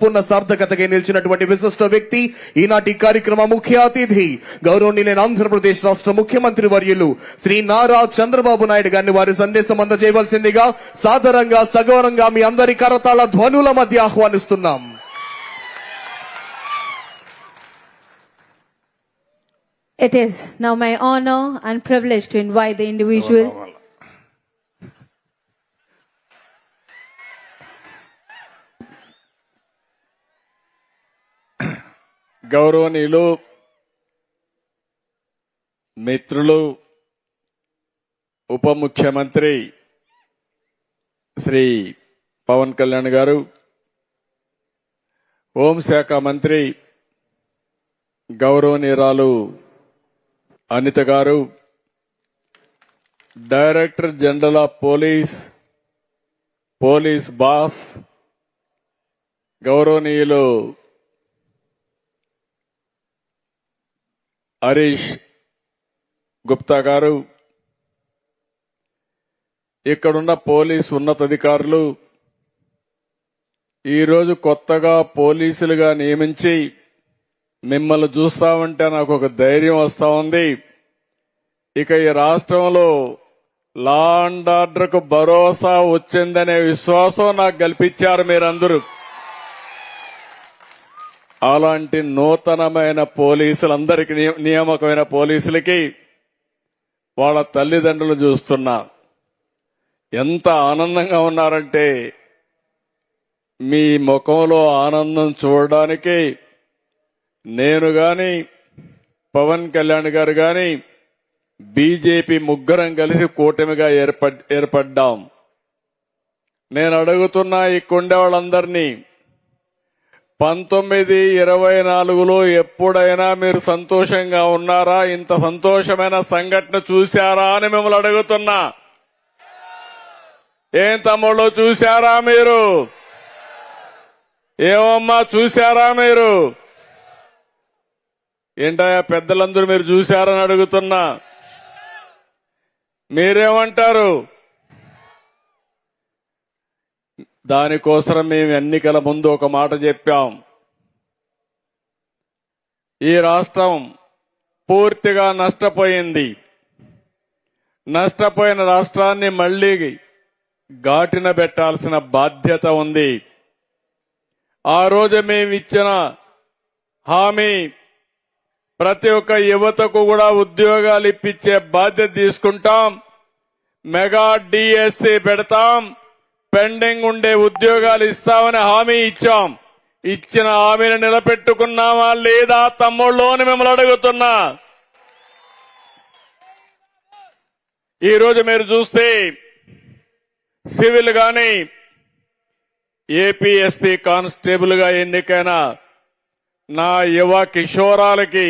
పూర్ణ సార్థకతగా నిలిచినటువంటి విశిష్ట వ్యక్తి ఈనాటి కార్యక్రమ ముఖ్య అతిథి గౌరవనీయులైన ఆంధ్రప్రదేశ్ రాష్ట్ర ముఖ్యమంత్రి వర్యులు శ్రీ నారా చంద్రబాబు నాయుడు గారిని వారి సందేశం అందజేయవలసిందిగా సాదరంగా సగౌరవంగా మీ అందరి కరతాళ ధ్వనుల మధ్య ఆహ్వానిస్తున్నాం. It is now my honor and privilege to invite the individual గౌరవనీయులు మిత్రులు ఉప ముఖ్యమంత్రి శ్రీ పవన్ కళ్యాణ్ గారు, హోంశాఖ మంత్రి గౌరవనీయురాలు అనిత గారు, director general of police boss గౌరవనీయులు హరీష్ గుప్తా గారు, ఇక్కడున్న పోలీసు ఉన్నతాధికారులు, ఈరోజు కొత్తగా పోలీసులుగా నియమించి మిమ్మల్ని చూస్తామంటే నాకు ఒక ధైర్యం వస్తా ఉంది. ఇక ఈ రాష్ట్రంలో లా అండ్ ఆర్డర్కు భరోసా వచ్చిందనే విశ్వాసం నాకు కల్పించారు మీరందరూ. అలాంటి నూతనమైన పోలీసులందరికీ, నియామకమైన పోలీసులకి వాళ్ళ తల్లిదండ్రులు చూస్తున్నా ఎంత ఆనందంగా ఉన్నారంటే, మీ ముఖంలో ఆనందం చూడడానికి నేను గాని, పవన్ కళ్యాణ్ గారు గాని, బీజేపీ ముగ్గురం కలిసి కూటమిగా ఏర్పడ్డాం. నేను అడుగుతున్నా ఈ కొండే వాళ్ళందరినీ, 1924లో ఎప్పుడైనా మీరు సంతోషంగా ఉన్నారా? ఇంత సంతోషమైన సంఘటన చూశారా అని మిమ్మల్ని అడుగుతున్నా. ఏం తమ్ముళ్ళు చూశారా మీరు? ఏమమ్మా చూశారా మీరు? ఏంటయ్యా పెద్దలందరూ మీరు చూశారని అడుగుతున్నా. మీరేమంటారు? దానికోసం మేము ఎన్నికల ముందు ఒక మాట చెప్పాం. ఈ రాష్ట్రం పూర్తిగా నష్టపోయింది. నష్టపోయిన రాష్ట్రాన్ని మళ్లీ ఘాటిన పెట్టాల్సిన బాధ్యత ఉంది. ఆ రోజు మేము ఇచ్చిన హామీ, ప్రతి ఒక్క యువతకు కూడా ఉద్యోగాలు ఇప్పించే బాధ్యత తీసుకుంటాం. మెగా డిఎస్సి పెడతాం. పెండింగ్ ఉండే ఉద్యోగాలు ఇస్తామని హామీ ఇచ్చాం. ఇచ్చిన హామీని నిలబెట్టుకున్నామా లేదా తమ్ముళ్ళు అని మిమ్మల్ని అడుగుతున్నా. ఈరోజు మీరు చూస్తే సివిల్ గాని, ఏపీఎస్పీ కానిస్టేబుల్ గా ఎన్నికైన నా యువ కిషోరాలకి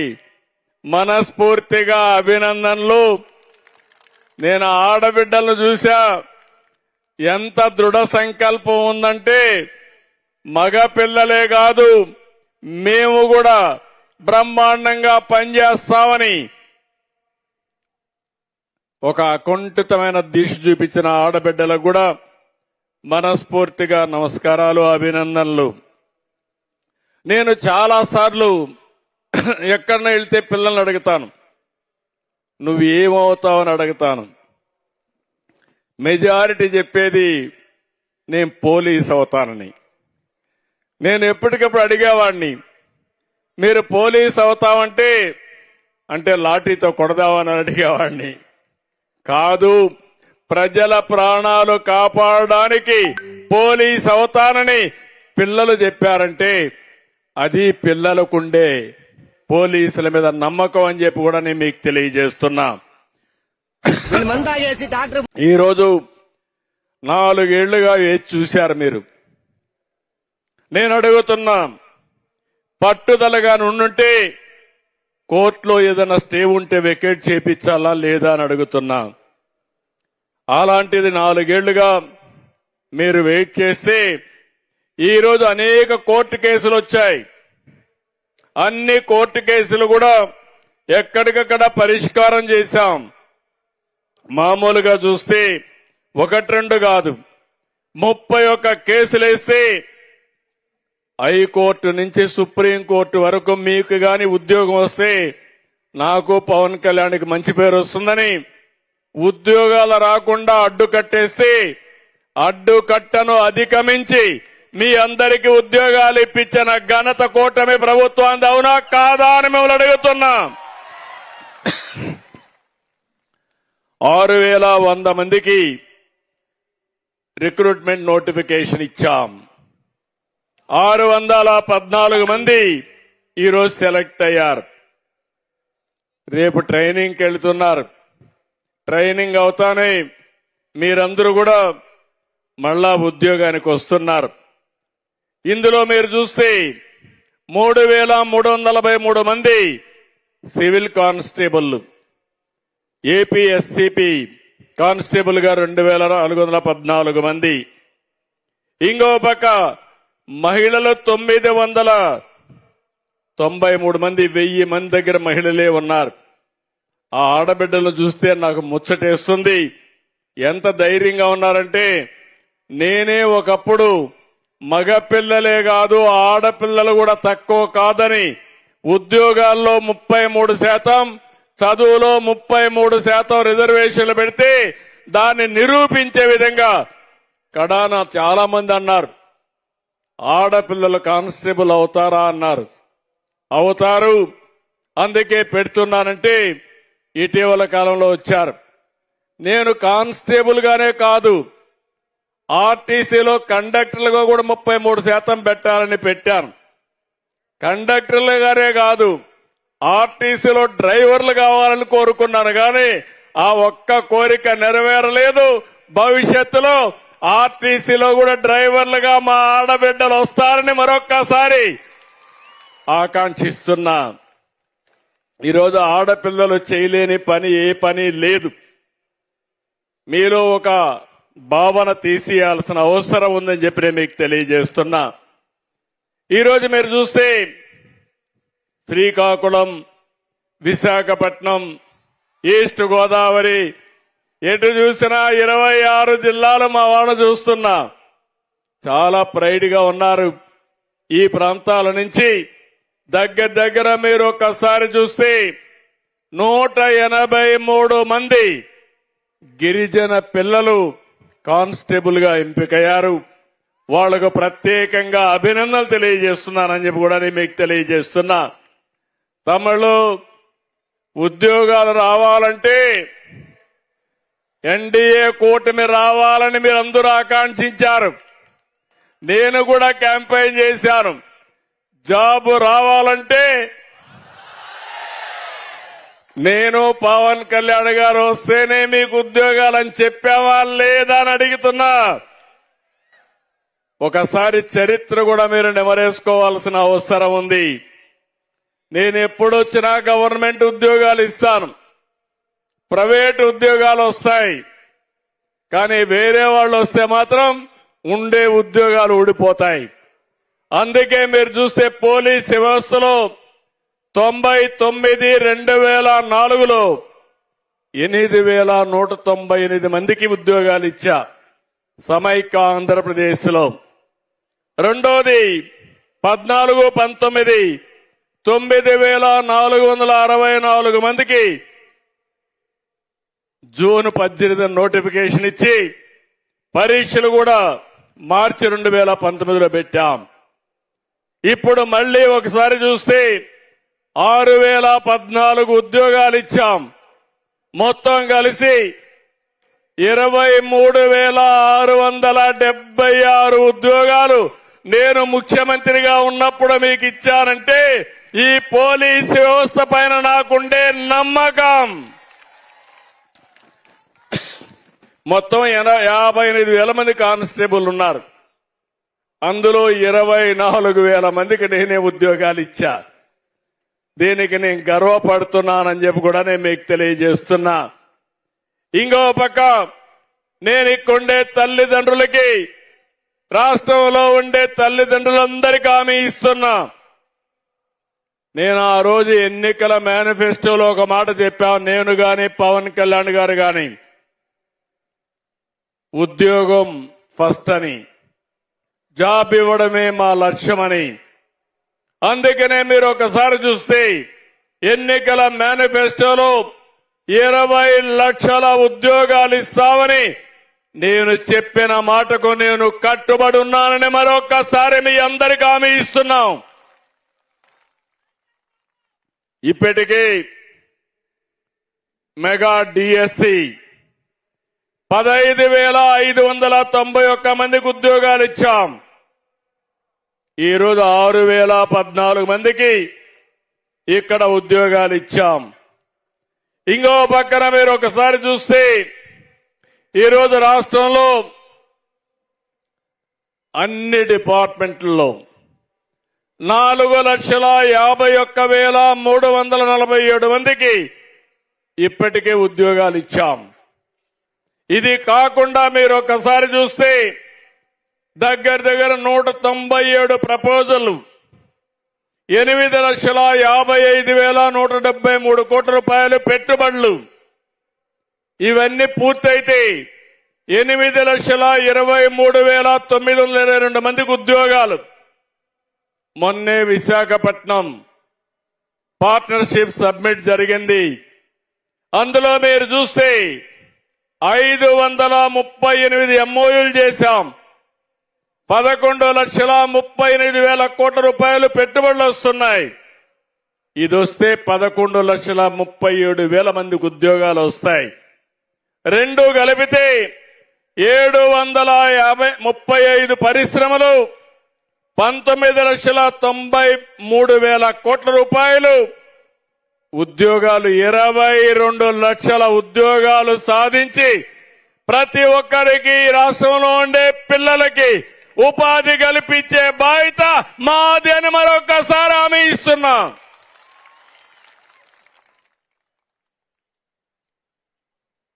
మనస్ఫూర్తిగా అభినందనలు. నేను ఆడబిడ్డలను చూశా, ఎంత దృఢ సంకల్పం ఉందంటే, మగ పిల్లలే కాదు మేము కూడా బ్రహ్మాండంగా పనిచేస్తామని ఒక అకుంఠితమైన దిశ చూపించిన ఆడబిడ్డలకు కూడా మనస్ఫూర్తిగా నమస్కారాలు, అభినందనలు. నేను చాలా సార్లు ఎక్కడన్నా వెళ్తే పిల్లల్ని అడుగుతాను, నువ్వు ఏమవుతావని అడుగుతాను. మెజారిటీ చెప్పేది నేను పోలీస్ అవుతానని. నేను ఎప్పటికప్పుడు అడిగేవాడిని, మీరు పోలీస్ అవుతామంటే అంటే లాఠీతో కొడదామని అడిగేవాడిని. కాదు, ప్రజల ప్రాణాలు కాపాడడానికి పోలీస్ అవుతానని పిల్లలు చెప్పారంటే అది పిల్లలకుండే పోలీసుల మీద నమ్మకం అని చెప్పి కూడా నేను మీకు తెలియజేస్తున్నా. ఈరోజు 4 ఏళ్లుగా వేచి చూశారు మీరు. నేను అడుగుతున్నా, పట్టుదలగా నుండుంటే కోర్టులో ఏదైనా స్టే ఉంటే వెకేట్ చేపించాలా లేదా అని అడుగుతున్నా. అలాంటిది 4 ఏళ్లుగా మీరు వెయిట్ చేస్తే ఈరోజు అనేక కోర్టు కేసులు వచ్చాయి. అన్ని కోర్టు కేసులు కూడా ఎక్కడికక్కడ పరిష్కారం చేశాం. మామూలుగా చూస్తే 1-2 కాదు 31 కేసులేస్తే హైకోర్టు నుంచి సుప్రీంకోర్టు వరకు మీకు గాని ఉద్యోగం వస్తే నాకు పవన్ కళ్యాణ్కి మంచి పేరు వస్తుందని ఉద్యోగాలు రాకుండా అడ్డుకట్టేస్తే అడ్డుకట్టను అధిగమించి మీ అందరికీ ఉద్యోగాలు ఇప్పించిన ఘనత కూటమి ప్రభుత్వాన్ని అవునా కాదా అని మిమ్మల్ని అడుగుతున్నా. 6,100 మందికి రిక్రూట్మెంట్ నోటిఫికేషన్ ఇచ్చాం. 614 మంది ఈరోజు సెలెక్ట్ అయ్యారు. రేపు ట్రైనింగ్కి వెళ్తున్నారు. ట్రైనింగ్ అవుతానే మీరందరూ కూడా మళ్ళా ఉద్యోగానికి వస్తున్నారు. ఇందులో మీరు చూస్తే 3,343 మంది సివిల్ కానిస్టేబుల్, ఏపీఎస్సిపి కానిస్టేబుల్ గా 2,414 మంది. ఇంకో పక్క మహిళలు 993 మంది, 1000 మంది దగ్గర మహిళలే ఉన్నారు. ఆ ఆడబిడ్డలను చూస్తే నాకు ముచ్చటేస్తుంది. ఎంత ధైర్యంగా ఉన్నారంటే, నేనే ఒకప్పుడు మగపిల్లలే కాదు ఆడపిల్లలు కూడా తక్కువ కాదని ఉద్యోగాల్లో 33%, చదువులో 33% రిజర్వేషన్లు పెడితే దాన్ని నిరూపించే విధంగా కడాన చాలా మంది అన్నారు ఆడపిల్లలు కానిస్టేబుల్ అవుతారా అన్నారు. అవుతారు, అందుకే పెడుతున్నానంటే ఇటీవల కాలంలో వచ్చారు. నేను కానిస్టేబుల్ గానే కాదు, ఆర్టీసీలో కండక్టర్లుగా కూడా 33% పెట్టాలని పెట్టాను. కండక్టర్లుగానే కాదు, ఆర్టీసీలో డ్రైవర్లు కావాలని కోరుకున్నాను. కానీ ఆ ఒక్క కోరిక నెరవేరలేదు. భవిష్యత్తులో ఆర్టీసీలో కూడా డ్రైవర్లుగా మా ఆడబిడ్డలు వస్తారని మరొక్కసారి ఆకాంక్షిస్తున్నా. ఈరోజు ఆడపిల్లలు చేయలేని పని ఏ పని లేదు. మీలో ఒక భావన తీసేయాల్సిన అవసరం ఉందని చెప్పి నేను మీకు తెలియజేస్తున్నా. ఈరోజు మీరు చూస్తే శ్రీకాకుళం, విశాఖపట్నం, ఈస్ట్ గోదావరి, ఎటు చూసినా 26 జిల్లాలు మా వాళ్ళు చూస్తున్నా. చాలా ప్రైడ్ గా ఉన్నారు. ఈ ప్రాంతాల నుంచి దగ్గర మీరు ఒక్కసారి చూస్తే 183 మంది గిరిజన పిల్లలు కానిస్టేబుల్ గా ఎంపికయ్యారు. వాళ్లకు ప్రత్యేకంగా అభినందనలు తెలియజేస్తున్నానని చెప్పి కూడా నేను మీకు తెలియజేస్తున్నా. తమలో ఉద్యోగాలు రావాలంటే ఎన్డీఏ కూటమి రావాలని మీరు అందరూ ఆకాంక్షించారు. నేను కూడా క్యాంపెయిన్ చేశాను. జాబ్ రావాలంటే నేను పవన్ కళ్యాణ్ గారు వస్తేనే మీకు ఉద్యోగాలని చెప్పావా లేదా అని అడుగుతున్నా. ఒకసారి చరిత్ర కూడా మీరు నెమరేసుకోవాల్సిన అవసరం ఉంది. నేను ఎప్పుడొచ్చినా గవర్నమెంట్ ఉద్యోగాలు ఇస్తాను, ప్రైవేట్ ఉద్యోగాలు వస్తాయి. కానీ వేరే వాళ్ళు వస్తే మాత్రం ఉండే ఉద్యోగాలు ఊడిపోతాయి. అందుకే మీరు చూస్తే పోలీస్ వ్యవస్థలో 99 2004లో 8,198 మందికి ఉద్యోగాలు ఇచ్చా సమైక్య ఆంధ్రప్రదేశ్ లో. రెండోది 14-19 9,464 మందికి జూన్ 18 నోటిఫికేషన్ ఇచ్చి పరీక్షలు కూడా మార్చి 2019లో పెట్టాం. ఇప్పుడు మళ్లీ ఒకసారి చూస్తే 6,014 ఉద్యోగాలు ఇచ్చాం. మొత్తం కలిసి 23,676 ఉద్యోగాలు నేను ముఖ్యమంత్రిగా ఉన్నప్పుడు మీకు ఇచ్చానంటే ఈ పోలీసు వ్యవస్థ పైన నాకుండే నమ్మకం. మొత్తం 58,000 మంది కానిస్టేబుల్ ఉన్నారు. అందులో 24,000 మందికి నేనే ఉద్యోగాలు ఇచ్చా. దీనికి నేను గర్వపడుతున్నానని చెప్పి కూడా నేను మీకు తెలియజేస్తున్నా. ఇంకో పక్క నేను ఇక్కడుండే తల్లిదండ్రులకి, రాష్ట్రంలో ఉండే తల్లిదండ్రులందరికీ హామీ ఇస్తున్నా. నేను ఆ రోజు ఎన్నికల మేనిఫెస్టోలో ఒక మాట చెప్పాను. నేను గాని పవన్ కళ్యాణ్ గారు గాని ఉద్యోగం ఫస్ట్ అని, జాబ్ ఇవ్వడమే మా లక్ష్యమని. అందుకనే మీరు ఒకసారి చూస్తే ఎన్నికల మేనిఫెస్టోలో 20 లక్షల ఉద్యోగాలు ఇస్తామని నేను చెప్పిన మాటకు నేను కట్టుబడి ఉన్నానని మరొక్కసారి మీ అందరికీ హామీ ఇస్తున్నాం. ఇప్పటికీ మెగా డిఎస్సి 15,591 మందికి ఉద్యోగాలు ఇచ్చాం. ఈరోజు 6,014 మందికి ఇక్కడ ఉద్యోగాలు ఇచ్చాం. ఇంకో పక్కన మీరు ఒకసారి చూస్తే ఈరోజు రాష్ట్రంలో అన్ని డిపార్ట్మెంట్లలో 4,51,347 మందికి ఇప్పటికే ఉద్యోగాలు ఇచ్చాం. ఇది కాకుండా మీరు ఒకసారి చూస్తే దగ్గర 197 ప్రపోజల్ 8,55,173 కోట్ల రూపాయలు పెట్టుబడులు ఇవన్నీ పూర్తయితే 8,23,922 మందికి ఉద్యోగాలు. మొన్నే విశాఖపట్నం పార్ట్నర్షిప్ సబ్మిట్ జరిగింది. అందులో మీరు చూస్తే 538 ఎంఓయూలు చేశాం. 11,38,000 కోట్ల రూపాయలు పెట్టుబడులు వస్తున్నాయి. ఇది వస్తే 11,37,000 మందికి ఉద్యోగాలు వస్తాయి. రెండు కలిపితే 735 పరిశ్రమలు 19,93,000 కోట్ల రూపాయలు ఉద్యోగాలు 22 లక్షల ఉద్యోగాలు సాధించి ప్రతి ఒక్కరికి రాష్ట్రంలో ఉండే పిల్లలకి ఉపాధి కల్పించే బాధ్యత మాది అని మరొకసారి హామీ ఇస్తున్నా.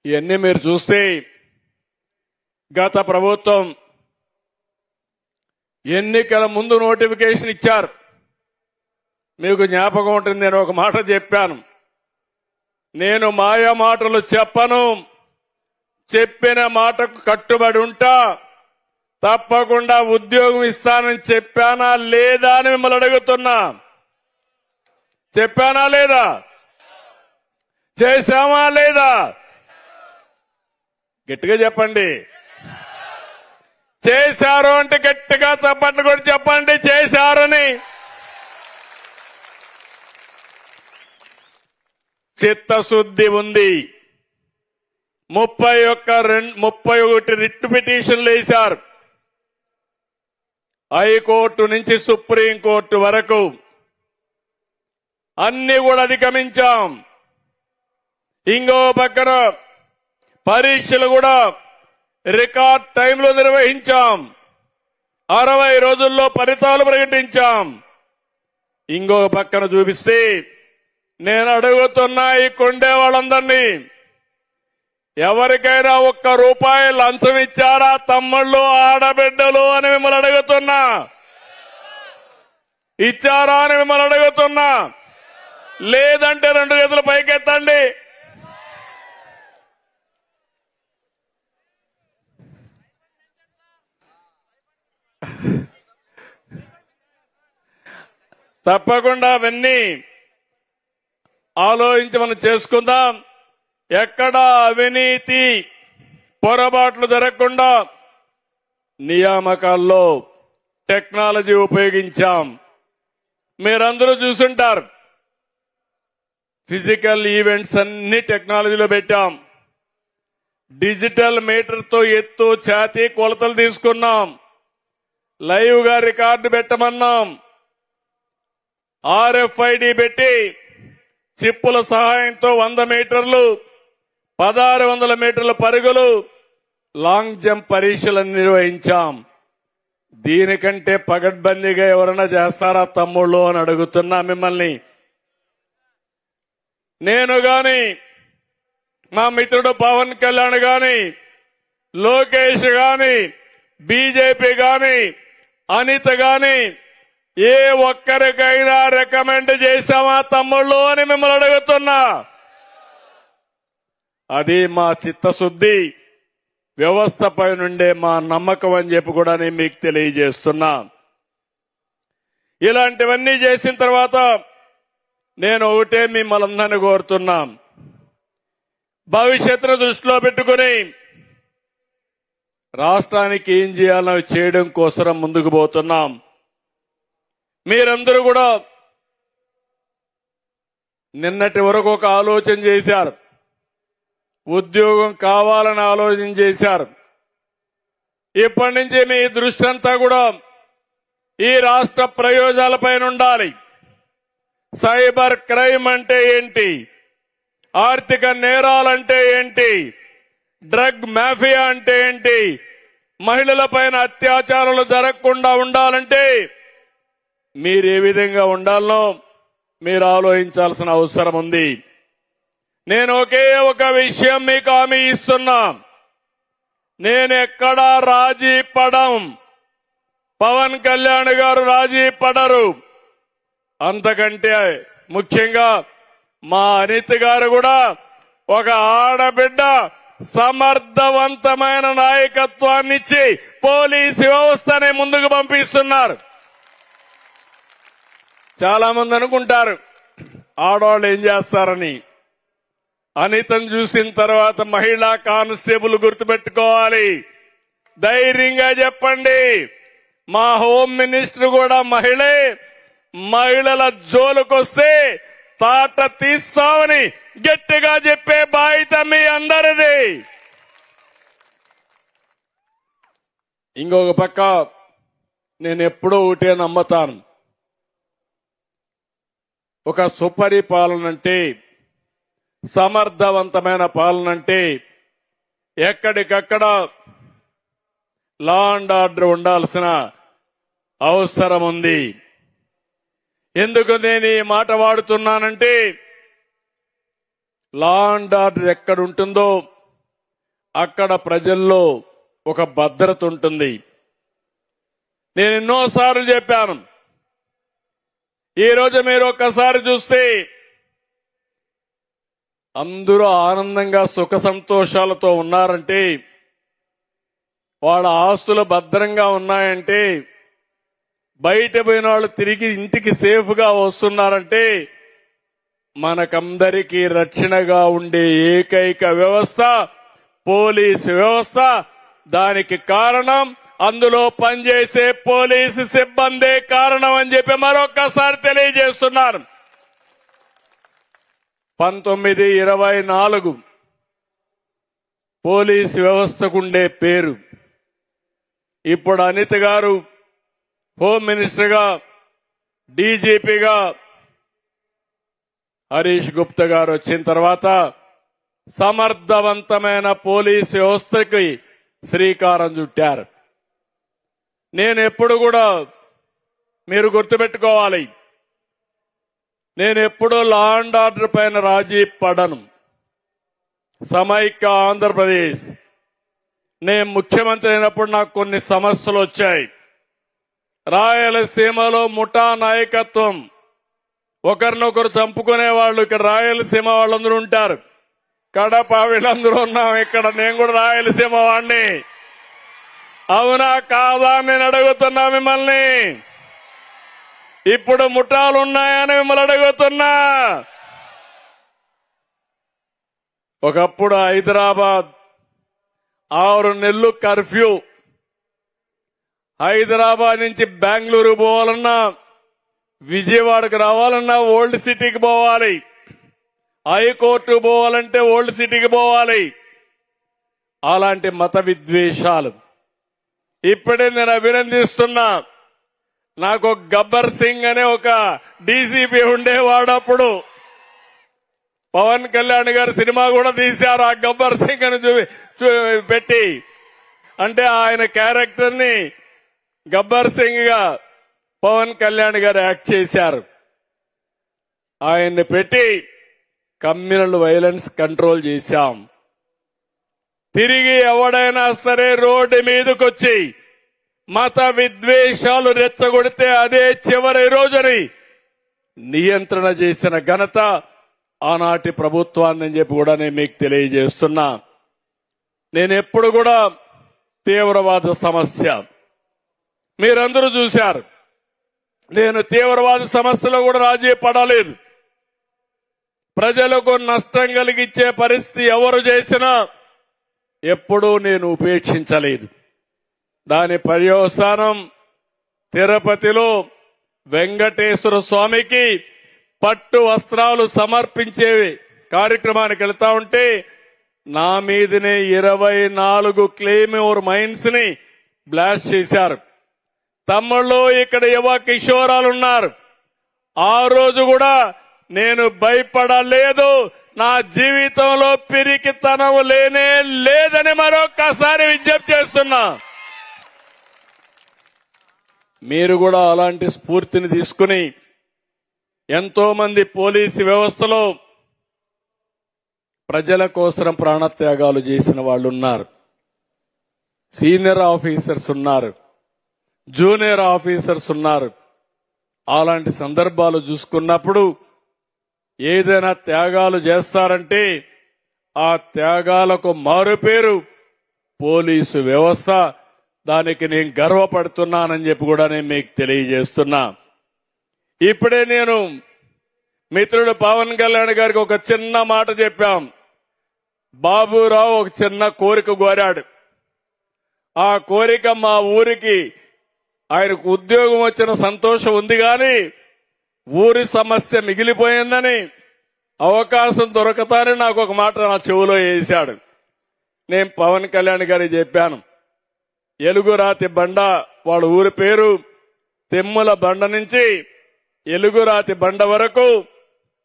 ఇవన్నీ మీరు చూస్తే గత ప్రభుత్వం ఎన్నికల ముందు నోటిఫికేషన్ ఇచ్చారు. మీకు జ్ఞాపకం ఉంటుంది, నేను ఒక మాట చెప్పాను. నేను మాయా మాటలు చెప్పను, చెప్పిన మాటకు కట్టుబడి ఉంటా. తప్పకుండా ఉద్యోగం ఇస్తానని చెప్పానా లేదా అని మిమ్మల్ని అడుగుతున్నా. చెప్పానా లేదా? చేశామా లేదా? గట్టిగా చెప్పండి. చేశారు అంటే గట్టిగా చప్పట్లు కూడా చెప్పండి చేశారని. చిత్తశుద్ధి ఉంది. 31 రిట్ పిటిషన్లు వేశారు. హైకోర్టు నుంచి సుప్రీంకోర్టు వరకు అన్ని కూడా అధిగమించాం. ఇంకో పక్కన పరీక్షలు కూడా రికార్డ్ టైంలో నిర్వహించాం. 60 రోజుల్లో ఫలితాలు ప్రకటించాం. ఇంకో పక్కన చూపిస్తే నేను అడుగుతున్నా ఈ కొండే వాళ్ళందరినీ, ఎవరికైనా ₹1 లంచం ఇచ్చారా తమ్ముళ్ళు ఆడబిడ్డలు అని మిమ్మల్ని అడుగుతున్నా. ఇచ్చారా అని మిమ్మల్ని అడుగుతున్నా. లేదంటే 2 చేతులు పైకెత్తండి. తప్పకుండా అవన్నీ ఆలోచించి మనం చేసుకుందాం. ఎక్కడ అవినీతి పొరపాట్లు జరగకుండా నియామకాల్లో టెక్నాలజీ ఉపయోగించాం. మీరందరూ చూసుంటారు, ఫిజికల్ ఈవెంట్స్ అన్ని టెక్నాలజీలో పెట్టాం. డిజిటల్ మీటర్తో ఎత్తు ఛాతీ కొలతలు తీసుకున్నాం. లైవ్ గా రికార్డు పెట్టమన్నాం. RFID పెట్టి చిప్పుల సహాయంతో 100 మీటర్లు 1600 మీటర్ల పరుగులు లాంగ్ జంప్ పరీక్షలను నిర్వహించాం. దీనికంటే పగడ్బందీగా ఎవరైనా చేస్తారా తమ్ముళ్ళు అని అడుగుతున్నా మిమ్మల్ని. నేను గాని, మా మిత్రుడు పవన్ కళ్యాణ్ గాని, లోకేష్ గాని, బీజేపీ గాని, అనిత గాని ఏ ఒక్కరికైనా రికమెండ్ చేశామా తమ్ముళ్ళు అని మిమ్మల్ని అడుగుతున్నా. అది మా చిత్తశుద్ధి. వ్యవస్థపై నుండే మా నమ్మకం అని చెప్పి కూడా నేను మీకు తెలియజేస్తున్నా. ఇలాంటివన్నీ చేసిన తర్వాత నేను ఒకటే మిమ్మల్ని అందరినీ కోరుతున్నా, భవిష్యత్తును దృష్టిలో పెట్టుకుని రాష్ట్రానికి ఏం చేయాలో చేయడం కోసం ముందుకు పోతున్నాం. మీరందరూ కూడా నిన్నటి వరకు ఒక ఆలోచన చేశారు, ఉద్యోగం కావాలని ఆలోచన చేశారు. ఇప్పటి నుంచి మీ దృష్టి అంతా కూడా ఈ రాష్ట్ర ప్రయోజనాలపైన ఉండాలి. సైబర్ క్రైమ్ అంటే ఏంటి, ఆర్థిక నేరాలంటే ఏంటి, డ్రగ్ మాఫియా అంటే ఏంటి, మహిళలపైన అత్యాచారాలు జరగకుండా ఉండాలంటే మీరు ఏ విధంగా ఉండాలనో మీరు ఆలోచించాల్సిన అవసరం ఉంది. నేను ఒకే ఒక విషయం మీకు హామీ ఇస్తున్నా, నేనెక్కడా రాజీ పడం. పవన్ కళ్యాణ్ గారు రాజీ పడరు. అంతకంటే ముఖ్యంగా మా అనిత్ గారు కూడా ఒక ఆడబిడ్డ సమర్థవంతమైన నాయకత్వాన్ని ఇచ్చి పోలీసు వ్యవస్థని ముందుకు పంపిస్తున్నారు. చాలా మంది అనుకుంటారు ఆడవాళ్ళు ఏం చేస్తారని. అనితను చూసిన తర్వాత మహిళా కానిస్టేబుల్ గుర్తుపెట్టుకోవాలి. ధైర్యంగా చెప్పండి, మా హోమ్ మినిస్టర్ కూడా మహిళే. మహిళల జోలుకొస్తే తాట తీస్తామని గట్టిగా చెప్పే బాధ్యత మీ అందరిది. ఇంకొక పక్క నేను ఎప్పుడూ ఒకటే నమ్ముతాను, ఒక సుపరిపాలన అంటే, సమర్థవంతమైన పాలన అంటే ఎక్కడికక్కడ లా అండ్ ఆర్డర్ ఉండాల్సిన అవసరం ఉంది. ఎందుకు నేను ఈ మాట వాడుతున్నానంటే, లా అండ్ ఆర్డర్ ఎక్కడుంటుందో అక్కడ ప్రజల్లో ఒక భద్రత ఉంటుంది. నేను ఎన్నోసార్లు చెప్పాను, ఈ రోజు మీరు ఒక్కసారి చూస్తే అందరూ ఆనందంగా సుఖ సంతోషాలతో ఉన్నారంటే, వాళ్ళ ఆస్తులు భద్రంగా ఉన్నాయంటే, బయట పోయిన వాళ్ళు తిరిగి ఇంటికి సేఫ్ గా వస్తున్నారంటే మనకందరికీ రక్షణగా ఉండే ఏకైక వ్యవస్థ పోలీసు వ్యవస్థ. దానికి కారణం అందులో పనిచేసే పోలీసు సిబ్బందే కారణం అని చెప్పి మరొక్కసారి తెలియజేస్తున్నాను. 1924 పోలీసు వ్యవస్థకుండే పేరు. ఇప్పుడు అనిత్ గారు హోమ్ మినిస్టర్గా, డీజీపీగా, హరీష్ గుప్తా గారు వచ్చిన తర్వాత సమర్థవంతమైన పోలీసు వ్యవస్థకి శ్రీకారం చుట్టారు. నేను ఎప్పుడు కూడా మీరు గుర్తుపెట్టుకోవాలి, నేను ఎప్పుడూ లా అండ్ ఆర్డర్ పైన రాజీ పడను. సమైక్య ఆంధ్రప్రదేశ్ నేను ముఖ్యమంత్రి అయినప్పుడు నాకు కొన్ని సమస్యలు వచ్చాయి. రాయలసీమలో ముఠా నాయకత్వం, ఒకరినొకరు చంపుకునే వాళ్ళు ఇక్కడ రాయలసీమ వాళ్ళందరూ ఉంటారు. కడప వీళ్ళందరూ ఉన్నాం ఇక్కడ. నేను కూడా రాయలసీమ వాడిని. అవునా కాదా నేను అడుగుతున్నా మిమ్మల్ని. ఇప్పుడు ముఠాలు ఉన్నాయని మిమ్మల్ని అడుగుతున్నా. ఒకప్పుడు హైదరాబాద్ 6 నెలలు కర్ఫ్యూ. హైదరాబాద్ నుంచి బెంగళూరు పోవాలన్నా, విజయవాడకు రావాలన్నా ఓల్డ్ సిటీకి పోవాలి. హైకోర్టు పోవాలంటే ఓల్డ్ సిటీకి పోవాలి. అలాంటి మత విద్వేషాలు ఇప్పుడే నేను అభినందిస్తున్నా. నాకు గబ్బర్ సింగ్ అనే ఒక డీసీపీ ఉండేవాడు. అప్పుడు పవన్ కళ్యాణ్ గారు సినిమా కూడా తీశారు ఆ గబ్బర్ సింగ్ అని పెట్టి. అంటే ఆయన క్యారెక్టర్ ని గబ్బర్ సింగ్ గా పవన్ కళ్యాణ్ గారు యాక్ట్ చేశారు. ఆయన్ని పెట్టి కమ్యూనల్ వైలెన్స్ కంట్రోల్ చేశాం. తిరిగి ఎవడైనా సరే రోడ్డు మీదకొచ్చి మత విద్వేషాలు రెచ్చగొడితే అదే చివరి రోజుని నియంత్రణ చేసిన ఘనత ఆనాటి ప్రభుత్వాన్ని చెప్పి కూడా నేను మీకు తెలియజేస్తున్నా. నేను ఎప్పుడు కూడా తీవ్రవాద సమస్య మీరందరూ చూశారు. నేను తీవ్రవాద సమస్యలో కూడా రాజీ పడలేదు. ప్రజలకు నష్టం కలిగించే పరిస్థితి ఎవరు చేసినా ఎప్పుడూ నేను ఉపేక్షించలేదు. దాని పర్యవసానం తిరుపతిలో వెంకటేశ్వర స్వామికి పట్టు వస్త్రాలు సమర్పించే కార్యక్రమానికి వెళ్తా ఉంటే నా మీదనే 24 క్లెయిమోర్ మైన్స్ ని బ్లాస్ట్ చేశారు. తమ్ముళ్ళు ఇక్కడ యువ కిషోరాలున్నారు. ఆ రోజు కూడా నేను భయపడలేదు. నా జీవితంలో పిరికితనం లేనే లేదని మరొక్కసారి విజ్ఞప్తి చేస్తున్నా. మీరు కూడా అలాంటి స్ఫూర్తిని తీసుకుని ఎంతో మంది పోలీసు వ్యవస్థలో ప్రజల కోసం ప్రాణత్యాగాలు చేసిన వాళ్ళు ఉన్నారు. సీనియర్ ఆఫీసర్స్ ఉన్నారు, జూనియర్ ఆఫీసర్స్ ఉన్నారు. అలాంటి సందర్భాలు చూసుకున్నప్పుడు ఏదైనా త్యాగాలు చేస్తారంటే ఆ త్యాగాలకు మారుపేరు పోలీసు వ్యవస్థ. దానికి నేను గర్వపడుతున్నానని చెప్పి కూడా నేను మీకు తెలియజేస్తున్నా. ఇప్పుడే నేను మిత్రుడు పవన్ కళ్యాణ్ గారికి ఒక చిన్న మాట చెప్పాం. బాబురావు ఒక చిన్న కోరిక కోరాడు. ఆ కోరిక మా ఊరికి ఆయనకు ఉద్యోగం వచ్చిన సంతోషం ఉంది కానీ ఊరి సమస్య మిగిలిపోయిందని అవకాశం దొరకతానే నాకు ఒక మాట నా చెవులో వేశాడు. నేను పవన్ కళ్యాణ్ గారికి చెప్పాను, ఎలుగురాతి బండ వాళ్ళ ఊరి పేరు, తెమ్ముల బండ నుంచి ఎలుగురాతి బండ వరకు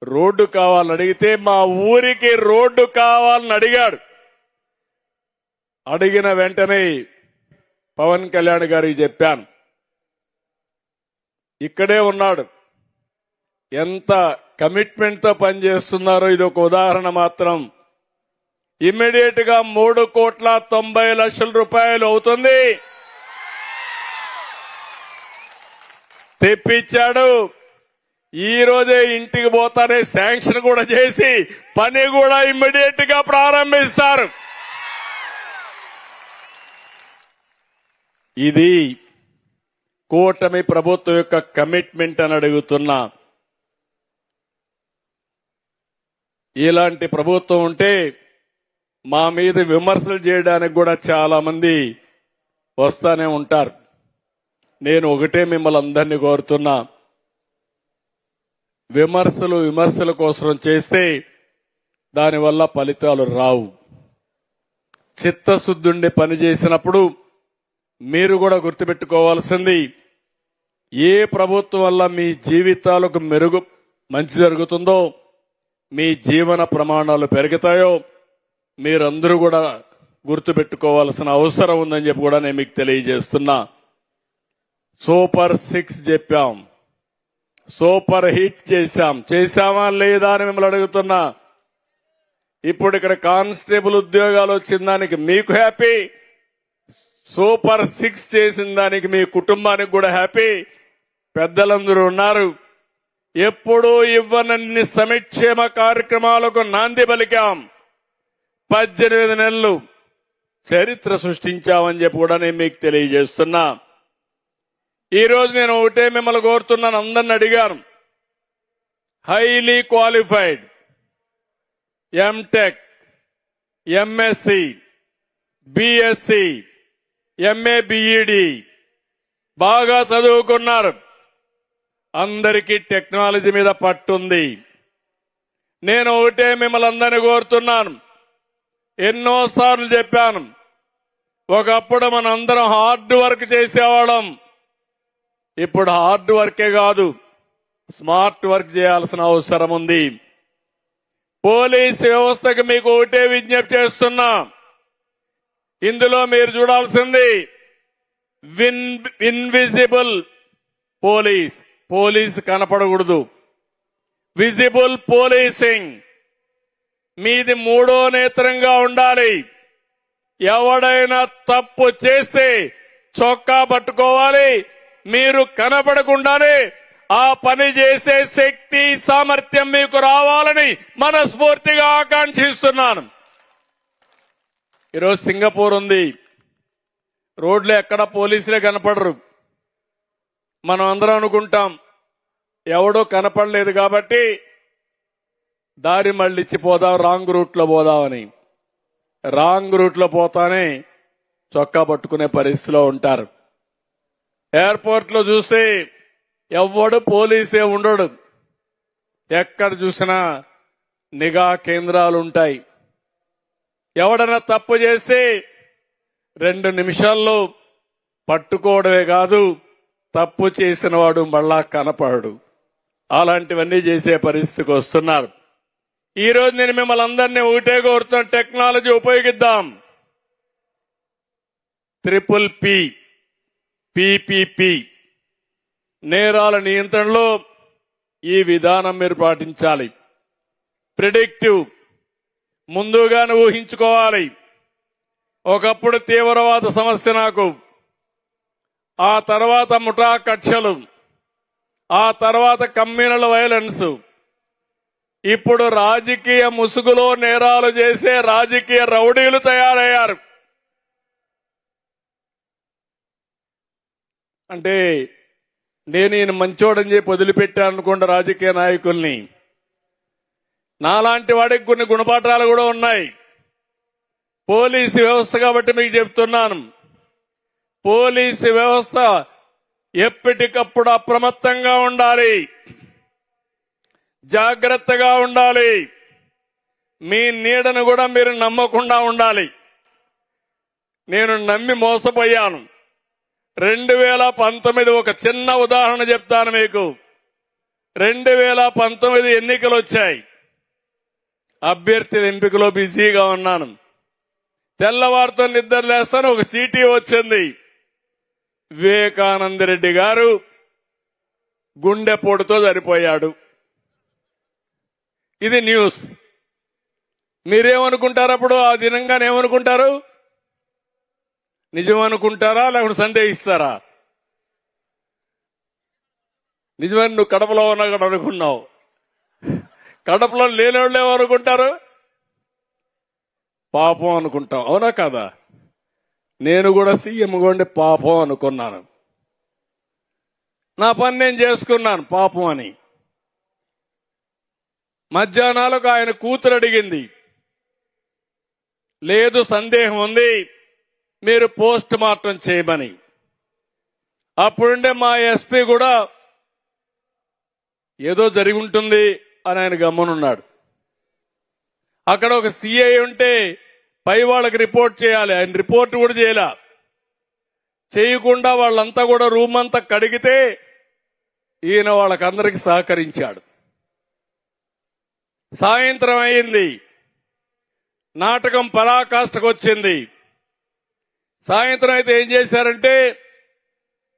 రోడ్డు కావాలని అడిగితే మా ఊరికి రోడ్డు కావాలని అడిగాడు. అడిగిన వెంటనే పవన్ కళ్యాణ్ గారికి చెప్పాను. ఇక్కడే ఉన్నాడు. ఎంత కమిట్మెంట్ తో పనిచేస్తున్నారో ఇది ఒక ఉదాహరణ మాత్రం. ఇమ్మీడియట్ గా 3,90,00,000 అవుతుంది తెప్పించాడు. ఈ రోజే ఇంటికి పోతానే శాంక్షన్ కూడా చేసి పని కూడా ఇమ్మీడియట్ గా ప్రారంభిస్తారు. ఇది కూటమి ప్రభుత్వం యొక్క కమిట్మెంట్ అని అడుగుతున్నా. ఇలాంటి ప్రభుత్వం ఉంటే మా మీద విమర్శలు చేయడానికి కూడా చాలా మంది వస్తానే ఉంటారు. నేను ఒకటే మిమ్మల్ని అందరినీ కోరుతున్నా, విమర్శల కోసం చేస్తే దానివల్ల ఫలితాలు రావు. చిత్తశుద్ధుండి పనిచేసినప్పుడు మీరు కూడా గుర్తుపెట్టుకోవాల్సింది, ఏ ప్రభుత్వం వల్ల మీ జీవితాలకు మంచి జరుగుతుందో, మీ జీవన ప్రమాణాలు పెరుగుతాయో మీరందరూ కూడా గుర్తుపెట్టుకోవాల్సిన అవసరం ఉందని చెప్పి కూడా నేను మీకు తెలియజేస్తున్నా. సూపర్ 6 చెప్పాం, సూపర్ హిట్ చేశామా లేదా అని మిమ్మల్ని అడుగుతున్నా. ఇప్పుడు ఇక్కడ కానిస్టేబుల్ ఉద్యోగాలు వచ్చిన దానికి మీకు హ్యాపీ, సూపర్ 6 చేసిన దానికి మీ కుటుంబానికి కూడా హ్యాపీ. పెద్దలందరూ ఉన్నారు. ఎప్పుడూ ఇవ్వనన్ని సంక్షేమ కార్యక్రమాలకు నాంది పలికాం. 18 నెలలు చరిత్ర సృష్టించామని చెప్పి కూడా నేను మీకు తెలియజేస్తున్నా. ఈ రోజు నేను ఒకటే మిమ్మల్ని కోరుతున్నాను, అందరిని అడిగాను. Highly qualified MTech, MSc, BSc, MA, BEd బాగా చదువుకున్నారు. అందరికీ టెక్నాలజీ మీద పట్టుంది. నేను ఒకటే మిమ్మల్ని అందరినీ కోరుతున్నాను, ఎన్నోసార్లు చెప్పాను, ఒకప్పుడు మనందరం హార్డ్ వర్క్ చేసేవాళ్ళం. ఇప్పుడు హార్డ్ వర్కే కాదు, స్మార్ట్ వర్క్ చేయాల్సిన అవసరం ఉంది. పోలీస్ వ్యవస్థకు మీకు ఒకటే విజ్ఞప్తి చేస్తున్నా, ఇందులో మీరు చూడాల్సింది ఇన్విజిబుల్ పోలీస్ కనపడకూడదు, విజిబుల్ పోలీసింగ్. మీది 3వ నేత్రంగా ఉండాలి. ఎవడైనా తప్పు చేస్తే చొక్కా పట్టుకోవాలి, మీరు కనపడకుండానే ఆ పని చేసే శక్తి సామర్థ్యం మీకు రావాలని మనస్ఫూర్తిగా ఆకాంక్షిస్తున్నాను. ఈరోజు సింగపూర్ ఉంది, రోడ్లు ఎక్కడ పోలీసులే కనపడరు. మనం అందరం అనుకుంటాం ఎవడో కనపడలేదు కాబట్టి దారి మళ్ళిచ్చి పోదాం, రాంగ్ రూట్లో పోదామని. రాంగ్ రూట్లో పోతానే చొక్కా పట్టుకునే పరిస్థితిలో ఉంటారు. ఎయిర్పోర్ట్ లో చూస్తే ఎవ్వడు పోలీసే ఉండడు, ఎక్కడ చూసినా నిఘా కేంద్రాలు ఉంటాయి. ఎవడన్నా తప్పు చేస్తే 2 నిమిషాల్లో పట్టుకోవడమే కాదు, తప్పు చేసిన వాడు మళ్ళా కనపడడు. అలాంటివన్నీ చేసే పరిస్థితికి వస్తున్నారు. ఈ రోజు నేను మిమ్మల్ని అందరినీ ఒకటే కోరుతున్న, టెక్నాలజీ ఉపయోగిద్దాం. PPP నేరాల నియంత్రణలో ఈ విధానం మీరు పాటించాలి. ప్రిడిక్టివ్, ముందుగానే ఊహించుకోవాలి. ఒకప్పుడు తీవ్రవాద సమస్య నాకు, ఆ తర్వాత ముఠా కక్షలు, ఆ తర్వాత కమ్యూనల్ వైలెన్స్, ఇప్పుడు రాజకీయ ముసుగులో నేరాలు చేసే రాజకీయ రౌడీలు తయారయ్యారు. అంటే నేను ఈయన మంచోడని చెప్పి వదిలిపెట్టాను అనుకోండి రాజకీయ నాయకుల్ని. నాలాంటి వాడికి కొన్ని గుణపాఠాలు కూడా ఉన్నాయి. పోలీసు వ్యవస్థ కాబట్టి మీకు చెప్తున్నాను, పోలీసు వ్యవస్థ ఎప్పటికప్పుడు అప్రమత్తంగా ఉండాలి, జాగ్రత్తగా ఉండాలి. మీ నీడను కూడా మీరు నమ్మకుండా ఉండాలి. నేను నమ్మి మోసపోయాను. 2019 ఒక చిన్న ఉదాహరణ చెప్తాను మీకు. 2019 ఎన్నికలు వచ్చాయి. అభ్యర్థుల ఎంపికలో బిజీగా ఉన్నాను. తెల్లవారితో నిద్ర లేస్తాను, ఒక చీటీ వచ్చింది. వివేకానంద రెడ్డి గారు గుండెపోటుతో చనిపోయాడు. ఇది న్యూస్. మీరేమనుకుంటారు అప్పుడు? ఆ దినంగానే ఏమనుకుంటారు? నిజం అనుకుంటారా లేకపోతే సందేహిస్తారా? నిజమని నువ్వు కడపలో ఉన్నా కూడా అనుకున్నావు. కడపలో లేని వాళ్ళు ఏమనుకుంటారు? పాపం అనుకుంటాం. అవునా కాదా? నేను కూడా సీఎం కొండి పాపం అనుకున్నాను. నా పని నేను చేసుకున్నాను పాపం అని. మధ్యాహ్నాలకు ఆయన కూతురు అడిగింది, లేదు సందేహం ఉంది, మీరు పోస్ట్ మార్టం చేయమని. అప్పుడుండే మా ఎస్పీ కూడా ఏదో జరిగి ఉంటుంది అని ఆయన గమ్మనున్నాడు. అక్కడ ఒక సిఐ ఉంటే పై వాళ్ళకి రిపోర్ట్ చేయాలి, ఆయన రిపోర్ట్ కూడా చేయకుండా వాళ్ళంతా కూడా రూమ్ అంతా కడిగితే ఈయన వాళ్ళకందరికి సహకరించాడు. సాయంత్రం అయింది, నాటకం పరాకాష్ఠకు వచ్చింది. సాయంత్రం అయితే ఏం చేశారంటే,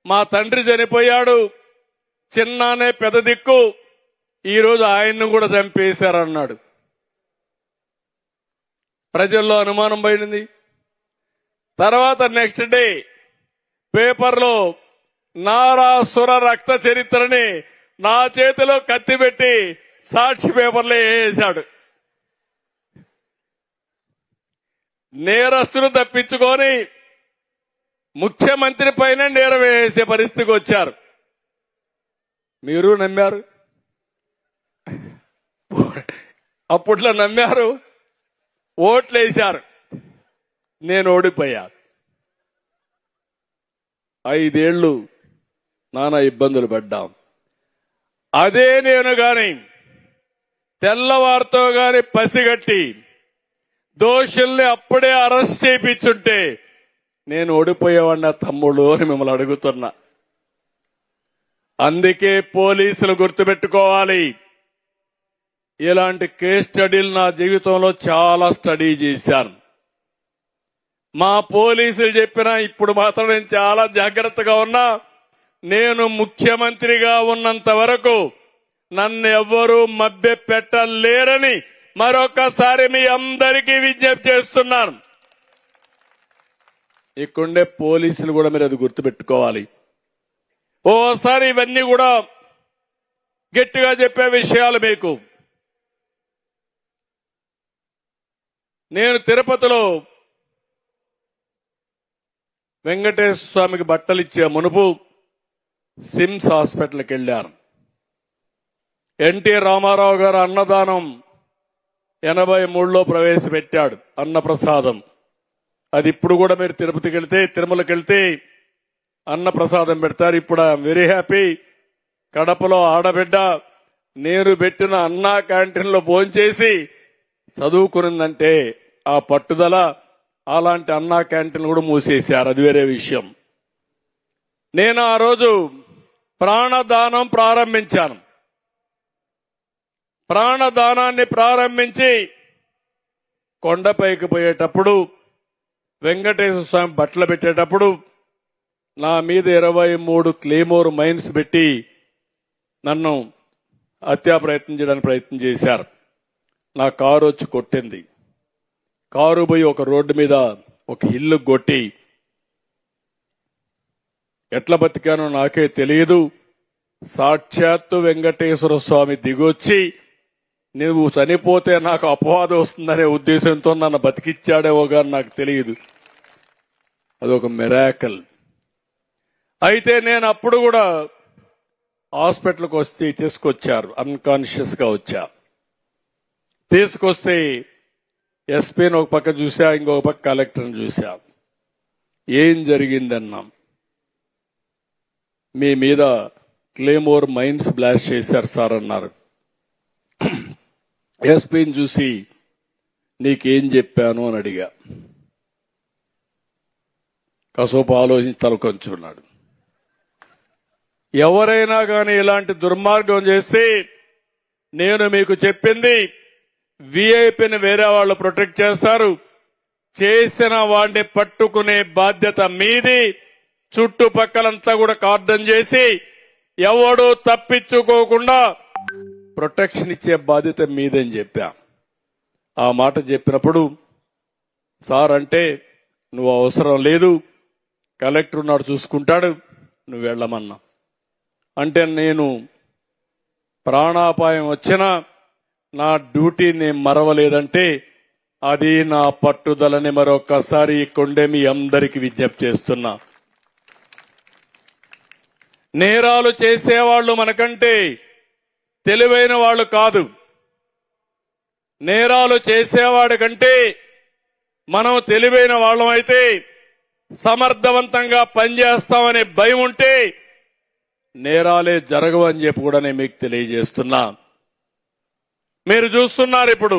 మా తండ్రి చనిపోయాడు, చిన్నానే పెద్ద దిక్కు, ఈరోజు ఆయన్ను కూడా చంపేశారన్నాడు. ప్రజల్లో అనుమానం పడింది. తర్వాత నెక్స్ట్ డే పేపర్లో నారాసుర రక్త చరిత్రని నా చేతిలో కత్తి పెట్టి సాక్షి పేపర్లో వేసాడు. నేరస్తులు తప్పించుకొని ముఖ్యమంత్రి పైన నేరం వేసే పరిస్థితికి వచ్చారు. మీరు నమ్మారు, అప్పట్లో నమ్మారు, ఓట్లు వేశారు. నేను ఓడిపోయాను. 5 ఏళ్లు నానా ఇబ్బందులు పడ్డాం. అదే నేను గాని తెల్లవారితో గాని పసిగట్టి దోషుల్ని అప్పుడే అరెస్ట్ చేయించుంటే నేను ఓడిపోయేవాడిన తమ్ముడు అని మిమ్మల్ని అడుగుతున్నా. అందుకే పోలీసులు గుర్తుపెట్టుకోవాలి, ఇలాంటి కేస్ స్టడీలు నా జీవితంలో చాలా స్టడీ చేశాను. మా పోలీసులు చెప్పినా ఇప్పుడు మాత్రం నేను చాలా జాగ్రత్తగా ఉన్నా. నేను ముఖ్యమంత్రిగా ఉన్నంత వరకు నన్ను ఎవ్వరూ మభ్య పెట్టలేరని మరొకసారి మీ అందరికీ విజ్ఞప్తి చేస్తున్నాను. ఇక్కడుండే పోలీసులు కూడా మీరు అది గుర్తుపెట్టుకోవాలి. ఓసారి ఇవన్నీ కూడా గట్టిగా చెప్పే విషయాలు మీకు. నేను తిరుపతిలో వెంకటేశ్వర స్వామికి బట్టలు ఇచ్చే మునుపు సిమ్స్ హాస్పిటల్కి వెళ్ళాను. ఎన్టీ రామారావు గారు అన్నదానం 83లో ప్రవేశపెట్టాడు, అన్నప్రసాదం. అది ఇప్పుడు కూడా మీరు తిరుపతికి వెళ్తే, తిరుమలకి వెళ్తే అన్నప్రసాదం పెడతారు. ఇప్పుడు ఐఎమ్ వెరీ హ్యాపీ. కడపలో ఆడబిడ్డ నేను పెట్టిన అన్నా క్యాంటీన్లో భోంచేసి చదువుకునిందంటే ఆ పట్టుదల. అలాంటి అన్నా క్యాంటీన్లు కూడా మూసేశారు, అది వేరే విషయం. నేను ఆ రోజు ప్రాణదానం ప్రారంభించాను. ప్రాణదానాన్ని ప్రారంభించి కొండపైకి పోయేటప్పుడు వెంకటేశ్వర స్వామి బట్టలు పెట్టేటప్పుడు నా మీద 23 క్లేమోర్ మైన్స్ పెట్టి నన్ను హత్యా ప్రయత్నం చేయడానికి ప్రయత్నం చేశారు. నా కారు వచ్చి కొట్టింది. కారు పోయి ఒక రోడ్డు మీద ఒక ఇల్లు కొట్టి ఎట్లా బతికానో నాకే తెలియదు. సాక్షాత్తు వెంకటేశ్వర స్వామి దిగొచ్చి నువ్వు చనిపోతే నాకు అపవాదం వస్తుందనే ఉద్దేశంతో నన్ను బతికిచ్చాడేవో గాని నాకు తెలియదు. అదొక మిరాకల్. అయితే నేను అప్పుడు కూడా హాస్పిటల్కి వచ్చి తీసుకొచ్చారు, అన్కాన్షియస్ గా వచ్చా. తీసుకొస్తే ఎస్పీని ఒక పక్క చూసా, ఇంకొక పక్క కలెక్టర్ని చూసా. ఏం జరిగిందన్నాం. మీ మీద క్లేమోర్ మైన్స్ బ్లాస్ట్ చేశారు సార్ అన్నారు. ఎస్పీని చూసి నీకేం చెప్పాను అని అడిగా. కాసేపు ఆలోచించి తలకొంచున్నాడు. ఎవరైనా కానీ ఇలాంటి దుర్మార్గం చేస్తే నేను మీకు చెప్పింది విఐపిని వేరే వాళ్ళు ప్రొటెక్ట్ చేస్తారు, చేసిన వాడిని పట్టుకునే బాధ్యత మీది. చుట్టుపక్కలంతా కూడా కార్డన్ చేసి ఎవడూ తప్పించుకోకుండా ప్రొటెక్షన్ ఇచ్చే బాధ్యత మీదని చెప్పా. ఆ మాట చెప్పినప్పుడు సార్ అంటే నువ్వు అవసరం లేదు, కలెక్టర్ ఉన్నాడు చూసుకుంటాడు, నువ్వు వెళ్ళమన్నా. అంటే నేను ప్రాణాపాయం వచ్చినా నా డ్యూటీని మరవలేదంటే అది నా పట్టుదలని మరొకసారి ఇక్కడే మీ అందరికీ విజ్ఞప్తి చేస్తున్నా. నేరాలు చేసేవాళ్లు మనకంటే తెలివైన వాళ్ళు కాదు. నేరాలు చేసేవాడి కంటే మనం తెలివైన వాళ్ళమైతే సమర్థవంతంగా పనిచేస్తామనే భయం ఉంటే నేరాలే జరగవని చెప్పి కూడా నేను మీకు తెలియజేస్తున్నా. మీరు చూస్తున్నారు ఇప్పుడు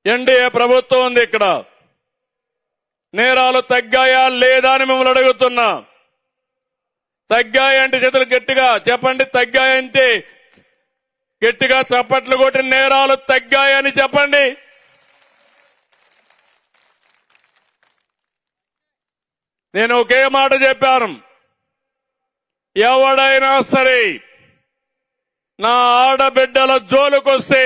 ఎన్డీఏ ప్రభుత్వం ఉంది. ఇక్కడ నేరాలు తగ్గాయా లేదా అని మిమ్మల్ని అడుగుతున్నా. తగ్గాయంటే చేతులు గట్టిగా చెప్పండి. తగ్గాయంటే గట్టిగా చప్పట్లు కొట్టి నేరాలు తగ్గాయని చెప్పండి. నేను ఒకే మాట చెప్పాను. ఎవడైనా సరే నా ఆడబిడ్డల జోలుకొస్తే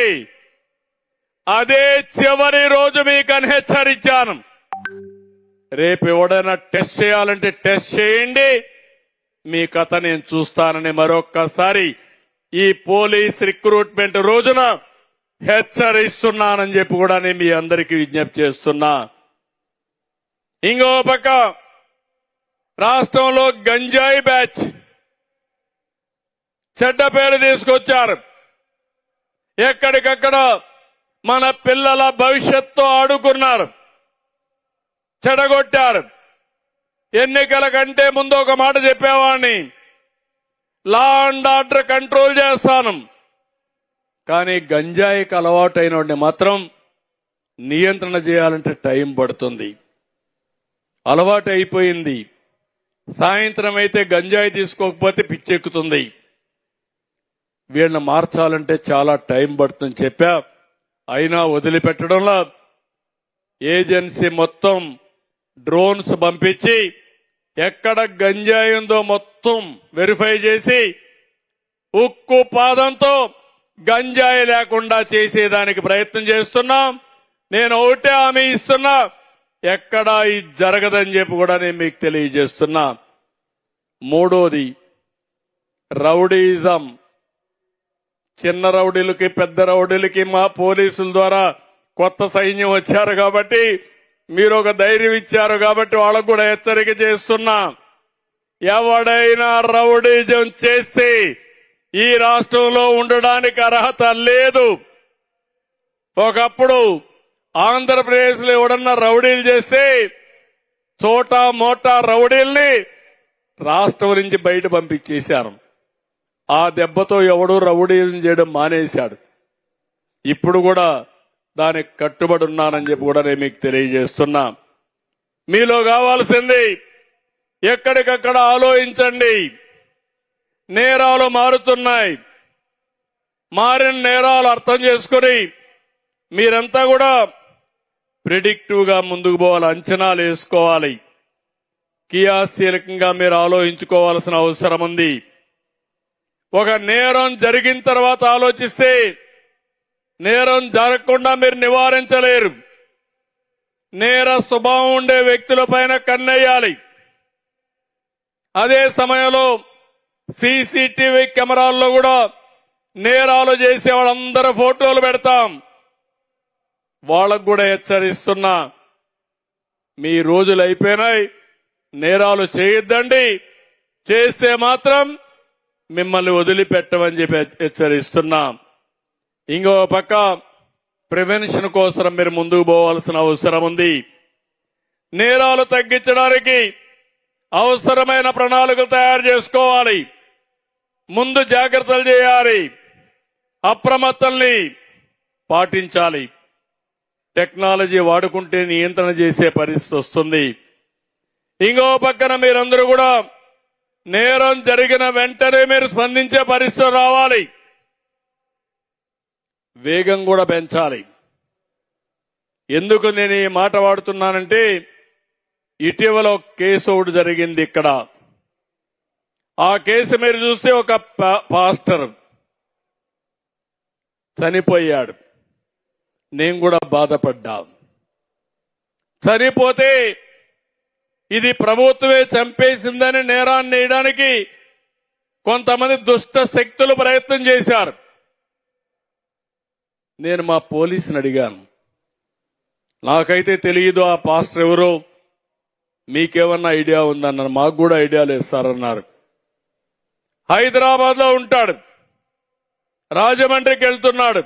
అదే చివరి రోజు మీకని హెచ్చరించాను. రేపు ఎవడైనా టెస్ట్ చేయాలంటే టెస్ట్ చేయండి, మీ కథ నేను చూస్తానని మరొక్కసారి ఈ పోలీస్ రిక్రూట్మెంట్ రోజున హెచ్చరిస్తున్నానని చెప్పి కూడా నేను మీ అందరికీ విజ్ఞప్తి చేస్తున్నా. ఇంకో పక్క రాష్ట్రంలో గంజాయి బ్యాచ్ చెడ్డ పేరు తీసుకొచ్చారు. ఎక్కడికక్కడ మన పిల్లల భవిష్యత్తు ఆడుకున్నారు, చెడగొట్టారు. ఎన్నికల కంటే ముందు ఒక మాట చెప్పేవాడిని, లా అండ్ ఆర్డర్ కంట్రోల్ చేస్తాను, కానీ గంజాయికి అలవాటైన వాడిని మాత్రం నియంత్రణ చేయాలంటే టైం పడుతుంది. అలవాటు అయిపోయింది. సాయంత్రం అయితే గంజాయి తీసుకోకపోతే పిచ్చెక్కుతుంది. వీళ్ళని మార్చాలంటే చాలా టైం పడుతుందని చెప్పా. అయినా వదిలిపెట్టడంలో ఏజెన్సీ మొత్తం డ్రోన్స్ పంపించి ఎక్కడ గంజాయి ఉందో మొత్తం వెరిఫై చేసి ఉక్కు పాదంతో గంజాయి లేకుండా చేసేదానికి ప్రయత్నం చేస్తున్నాం. నేను ఒకటే హామీ ఇస్తున్నా, ఎక్కడా ఇది జరగదని చెప్పి కూడా నేను మీకు తెలియజేస్తున్నా. మూడోది రౌడీజం. చిన్న రౌడీలకి పెద్ద రౌడీలకి మా పోలీసుల ద్వారా కొత్త సైన్యం వచ్చారు కాబట్టి మీరు ఒక ధైర్యం ఇచ్చారు కాబట్టి వాళ్ళకు కూడా హెచ్చరిక చేస్తున్నా. ఎవడైనా రౌడీజం చేస్తే ఈ రాష్ట్రంలో ఉండడానికి అర్హత లేదు. ఒకప్పుడు ఆంధ్రప్రదేశ్ లో ఎవడన్నా రౌడీలు చేస్తే చోటా మోటా రౌడీల్ని రాష్ట్రం నుంచి బయట పంపించేశారు. ఆ దెబ్బతో ఎవడూ రౌడీజం చేయడం మానేశాడు. ఇప్పుడు కూడా దానికి కట్టుబడి ఉన్నానని చెప్పి కూడా నేను మీకు తెలియజేస్తున్నా. మీలో కావాల్సింది ఎక్కడికక్కడ ఆలోచించండి. నేరాలు మారుతున్నాయి. మారిన నేరాలు అర్థం చేసుకుని మీరంతా కూడా ప్రిడిక్టివ్ గా ముందుకు పోవాలి, అంచనాలు వేసుకోవాలి. క్రియాశీలకంగా మీరు ఆలోచించుకోవాల్సిన అవసరం ఉంది. ఒక నేరం జరిగిన తర్వాత ఆలోచిస్తే నేరం జరగకుండా మీరు నివారించలేరు. నేర స్వభావం ఉండే వ్యక్తులపైన కన్నెయ్యాలి. అదే సమయంలో సీసీటీవీ కెమెరాల్లో కూడా నేరాలు చేసే వాళ్ళందరూ ఫోటోలు పెడతాం. వాళ్ళకు కూడా హెచ్చరిస్తున్నా, మీ రోజులు అయిపోయినాయి, నేరాలు చేయొద్దండి. చేస్తే మాత్రం మిమ్మల్ని వదిలిపెట్టమని చెప్పి హెచ్చరిస్తున్నా. ఇంకో పక్క ప్రివెన్షన్ కోసం మీరు ముందుకు పోవాల్సిన అవసరం ఉంది. నేరాలు తగ్గించడానికి అవసరమైన ప్రణాళికలు తయారు చేసుకోవాలి. ముందు జాగ్రత్తలు చేయాలి. అప్రమత్తల్ని పాటించాలి. టెక్నాలజీ వాడుకుంటే నియంత్రణ చేసే పరిస్థితి వస్తుంది. ఇంకో పక్కన మీరందరూ కూడా నేరం జరిగిన వెంటనే మీరు స్పందించే పరిస్థితి రావాలి. వేగం కూడా పెంచాలి. ఎందుకు నేను ఈ మాట వాడుతున్నానంటే, ఇటీవల ఒక కేసు ఒకటి జరిగింది ఇక్కడ. ఆ కేసు మీరు చూస్తే ఒక పాస్టర్ చనిపోయాడు. నేను కూడా బాధపడ్డా. చనిపోతే ఇది ప్రభుత్వమే చంపేసిందని నేరాన్ని వేయడానికి కొంతమంది దుష్ట శక్తులు ప్రయత్నం చేశారు. నేను మా పోలీసుని అడిగాను, నాకైతే తెలియదు ఆ పాస్టర్ ఎవరో, మీకేమన్నా ఐడియా ఉందన్నారు. మాకు కూడా ఐడియా లేదు సార్ అన్నారు. హైదరాబాద్ లో ఉంటాడు, రాజమండ్రికి వెళ్తున్నాడు.